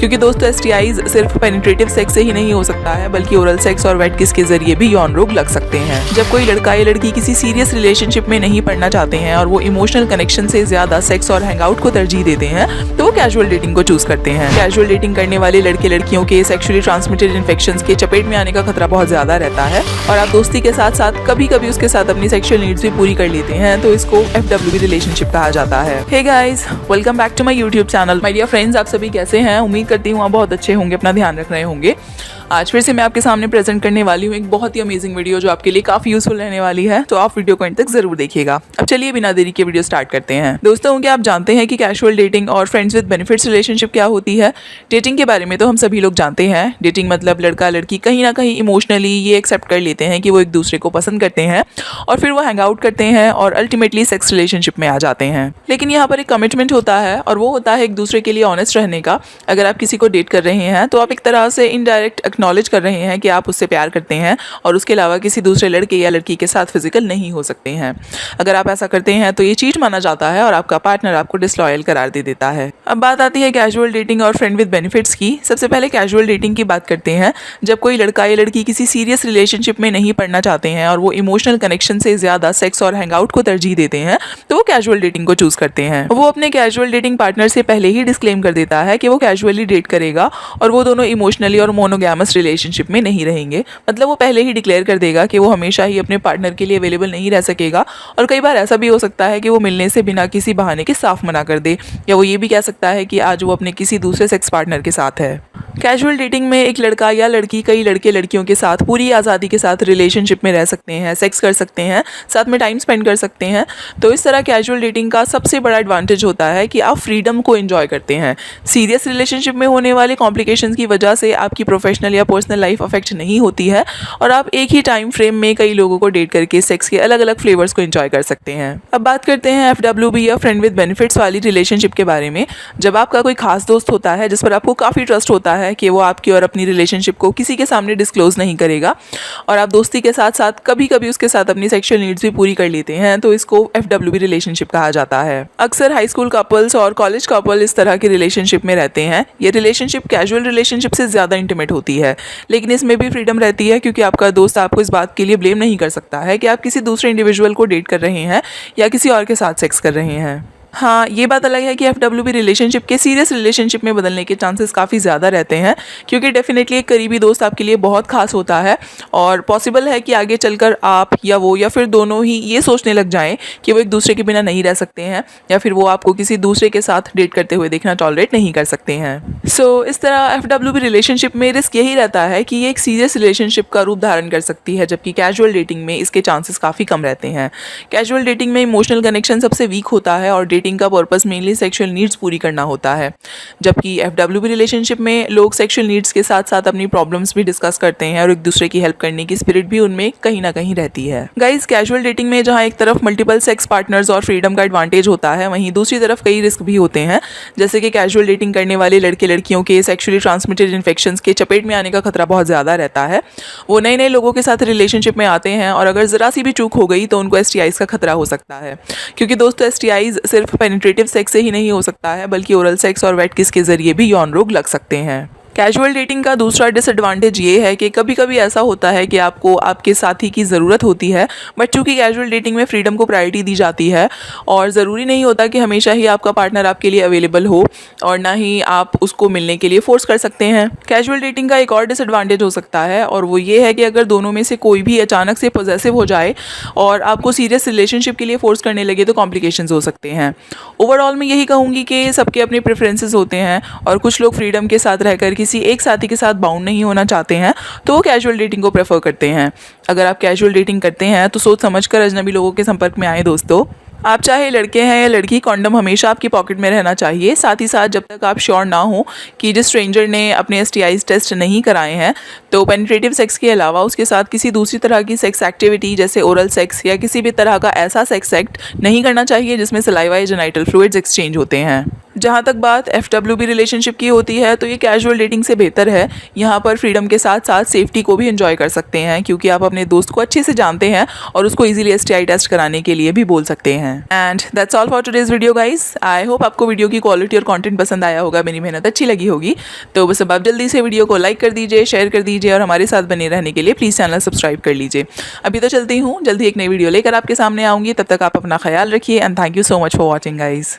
क्योंकि दोस्तों एसटीआईज सिर्फ पेनिट्रेटिव सेक्स से ही नहीं हो सकता है, बल्कि ओरल सेक्स और वेट किस के जरिए भी यौन रोग लग सकते हैं। जब कोई लड़का या लड़की किसी सीरियस रिलेशनशिप में नहीं पड़ना चाहते हैं और वो इमोशनल कनेक्शन से ज्यादा सेक्स और हैंगआउट को तरजीह देते हैं तो वो कैजुअल डेटिंग को चूज करते हैं। कैजुअल डेटिंग करने वाले लड़के लड़कियों के सेक्सुअली ट्रांसमिटेड इन्फेक्शंस के चपेट में आने का खतरा बहुत ज्यादा रहता है और आप दोस्ती के साथ साथ कभी कभी उसके साथ अपनी सेक्सुअल नीड्स भी पूरी कर लेते हैं, तो इसको FWB रिलेशनशिप कहा जाता है। Hey guys, welcome back to my YouTube channel. My dear friends, आप सभी कैसे हैं? उम्मीद करती हूँ आप बहुत अच्छे होंगे, अपना ध्यान रख रहे होंगे। आज फिर से मैं आपके सामने प्रेजेंट करने वाली हूँ एक बहुत ही अमेजिंग वीडियो जो आपके लिए काफी यूजफुल रहने वाली है, तो आप वीडियो को अंत तक जरूर देखिएगा। अब चलिए बिना देरी के वीडियो स्टार्ट करते हैं। दोस्तों, क्या आप जानते हैं कि कैजुअल डेटिंग और फ्रेंड्स विद बेनिफिट्स रिलेशनशिप क्या होती है? डेटिंग के बारे में तो हम सभी लोग जानते हैं। डेटिंग मतलब लड़का लड़की कहीं ना कहीं इमोशनली ये एक्सेप्ट कर लेते हैं कि वो एक दूसरे को पसंद करते हैं और फिर वो हैंग आउट करते हैं और अल्टीमेटली सेक्स रिलेशनशिप में आ जाते हैं। लेकिन यहाँ पर एक कमिटमेंट होता है और वो होता है एक दूसरे के लिए ऑनेस्ट रहने का। अगर आप किसी को डेट कर रहे हैं तो आप एक तरह से इनडायरेक्ट एक्नॉलेज कर रहे हैं कि आप उससे प्यार करते हैं और उसके अलावा किसी दूसरे लड़के या लड़की के साथ फिजिकल नहीं हो सकते हैं। अगर आप ऐसा करते हैं तो ये चीट माना जाता है और आपका पार्टनर आपको डिसलॉयल करार दे देता है। अब बात आती है कैजुअल डेटिंग और फ्रेंड विद बेनिफिट्स की। सबसे पहले कैजुअल डेटिंग की बात करते हैं। जब कोई लड़का या लड़की किसी सीरियस रिलेशनशिप में नहीं पड़ना चाहते हैं और वो इमोशनल कनेक्शन से ज्यादा सेक्स और हैंगआउट को तरजीह देते हैं तो वो कैजुअल डेटिंग को चूज करते हैं। वो अपने कैजुअल डेटिंग पार्टनर से पहले ही डिस्क्लेम कर देता है कि वो कैजुअली डेट करेगा और वो दोनों इमोशनली और मोनोगैमस रिलेशनशिप में नहीं रहेंगे। मतलब वो पहले ही डिक्लेयर कर देगा कि वो हमेशा ही अपने पार्टनर के लिए अवेलेबल नहीं रह सकेगा और कई बार ऐसा भी हो सकता है कि वो मिलने से बिना किसी बहाने के साफ मना कर दे, या वो ये भी कह सकता है कि आज वो अपने किसी दूसरे सेक्स पार्टनर के साथ है। कैजुअल डेटिंग में एक लड़का या लड़की कई लड़के लड़कियों के साथ पूरी आज़ादी के साथ रिलेशनशिप में रह सकते हैं, सेक्स कर सकते हैं, साथ में टाइम स्पेंड कर सकते हैं। तो इस तरह कैजुअल डेटिंग का सबसे बड़ा एडवांटेज होता है कि आप फ्रीडम को एंजॉय करते हैं। सीरियस रिलेशनशिप में होने वाले कॉम्प्लिकेशंस की वजह से आपकी प्रोफेशनल या पर्सनल लाइफ अफेक्ट नहीं होती है और आप एक ही टाइम फ्रेम में कई लोगों को डेट करके सेक्स के अलग अलग फ्लेवर्स को एंजॉय कर सकते हैं। अब बात करते हैं FWB या फ्रेंड विद बेनिफिट्स वाली रिलेशनशिप के बारे में। जब आपका कोई खास दोस्त होता है जिस पर आपको काफ़ी ट्रस्ट होता है कि वो आपकी और अपनी रिलेशनशिप को किसी के सामने डिस्क्लोज नहीं करेगा और आप दोस्ती के साथ साथ कभी कभी उसके साथ अपनी सेक्सुअल नीड्स भी पूरी कर लेते हैं, तो इसको FWB रिलेशनशिप कहा जाता है। अक्सर हाई स्कूल कपल्स और कॉलेज कपल इस तरह की रिलेशनशिप में रहते हैं। ये रिलेशनशिप कैजुअल रिलेशनशिप से ज़्यादा इंटीमेट होती है, लेकिन इसमें भी फ्रीडम रहती है क्योंकि आपका दोस्त आपको इस बात के लिए ब्लेम नहीं कर सकता है कि आप किसी दूसरे इंडिविजुअल को डेट कर रहे हैं या किसी और के साथ सेक्स कर रहे हैं। हाँ, ये बात अलग है कि FWB रिलेशनशिप के सीरियस रिलेशनशिप में बदलने के चांसेस काफ़ी ज़्यादा रहते हैं क्योंकि डेफिनेटली एक करीबी दोस्त आपके लिए बहुत खास होता है और पॉसिबल है कि आगे चलकर आप या वो या फिर दोनों ही ये सोचने लग जाएं कि वो एक दूसरे के बिना नहीं रह सकते हैं या फिर वो आपको किसी दूसरे के साथ डेट करते हुए देखना टॉलरेट नहीं कर सकते हैं। सो इस तरह FWB रिलेशनशिप में रिस्क यही रहता है कि ये एक सीरियस रिलेशनशिप का रूप धारण कर सकती है, जबकि कैजुअल डेटिंग में इसके चांसेस काफ़ी कम रहते हैं। कैजुअल डेटिंग में इमोशनल कनेक्शन सबसे वीक होता है और डेटिंग का पर्पस मेनली सेक्सुअल नीड्स पूरी करना होता है, जबकि FWB रिलेशनशिप में लोग सेक्सुअल नीड्स के साथ साथ अपनी प्रॉब्लम्स भी डिस्कस करते हैं और एक दूसरे की हेल्प करने की स्पिरिट भी उनमें कहीं ना कहीं रहती है। गाइस, कैजुअल डेटिंग में जहां एक तरफ मल्टीपल सेक्स पार्टनर्स और फ्रीडम का एडवांटेज होता है, वहीं दूसरी तरफ कई रिस्क भी होते हैं। जैसे कि कैजुअल डेटिंग करने वाले लड़के लड़कियों के सेक्सुअली ट्रांसमिटेड इन्फेक्शंस के चपेट में आने का खतरा बहुत ज़्यादा रहता है। वो नए नए लोगों के साथ रिलेशनशिप में आते हैं और अगर ज़रा सी भी चूक हो गई तो उनको STIs का खतरा हो सकता है, क्योंकि दोस्तों STIs सिर्फ पेनिट्रेटिव सेक्स से ही नहीं हो सकता है, बल्कि ओरल सेक्स और वेट किस के जरिए भी यौन रोग लग सकते हैं। कैजुअल डेटिंग का दूसरा डिसएडवांटेज ये है कि कभी कभी ऐसा होता है कि आपको आपके साथी की ज़रूरत होती है, बट चूंकि कैजुअल डेटिंग में फ्रीडम को प्रायोरिटी दी जाती है और ज़रूरी नहीं होता कि हमेशा ही आपका पार्टनर आपके लिए अवेलेबल हो और ना ही आप उसको मिलने के लिए फोर्स कर सकते हैं। कैजुअल डेटिंग का एक और डिसएडवांटेज हो सकता है और वो ये है कि अगर दोनों में से कोई भी अचानक से पॉजेसिव हो जाए और आपको सीरियस रिलेशनशिप के लिए फोर्स करने लगे तो कॉम्प्लिकेशंस हो सकते हैं। ओवरऑल मैं यही कहूँगी कि सबके अपने प्रेफरेंसेस होते हैं और कुछ लोग फ्रीडम के साथ रहकर किसी एक साथी के साथ बाउंड नहीं होना चाहते हैं तो वो कैजुअल डेटिंग को प्रेफर करते हैं। अगर आप कैजुअल डेटिंग करते हैं तो सोच समझकर अजनबी लोगों के संपर्क में आए दोस्तों। आप चाहे लड़के हैं या लड़की, कॉन्डम हमेशा आपकी पॉकेट में रहना चाहिए। साथ ही साथ जब तक आप श्योर ना हो कि जिस स्ट्रेंजर ने अपने STIs टेस्ट नहीं कराए हैं तो पेनिट्रेटिव सेक्स के अलावा उसके साथ किसी दूसरी तरह की सेक्स एक्टिविटी जैसे ओरल सेक्स या किसी भी तरह का ऐसा सेक्स एक्ट नहीं करना चाहिए जिसमें सलाइवा या जेनाइटल फ्लूइड्स एक्सचेंज होते हैं। जहाँ तक बात FWB रिलेशनशिप की होती है तो ये कैजुअल डेटिंग से बेहतर है। यहाँ पर फ्रीडम के साथ साथ सेफ्टी को भी एंजॉय कर सकते हैं क्योंकि आप अपने दोस्त को अच्छे से जानते हैं और उसको इजीली STI टेस्ट कराने के लिए भी बोल सकते हैं। हैं। And that's all for today's video guys. I hope आपको वीडियो की क्वालिटी और कंटेंट पसंद आया होगा, मेरी मेहनत अच्छी लगी होगी। तो बस अब आप जल्दी से वीडियो को लाइक कर दीजिए, शेयर कर दीजिए और हमारे साथ बने रहने के लिए प्लीज़ चैनल सब्सक्राइब कर लीजिए। अभी तो चलती हूँ, जल्दी एक नई वीडियो लेकर आपके सामने आऊँगी। तब तक आप अपना ख्याल रखिए and thank you so much for watching guys.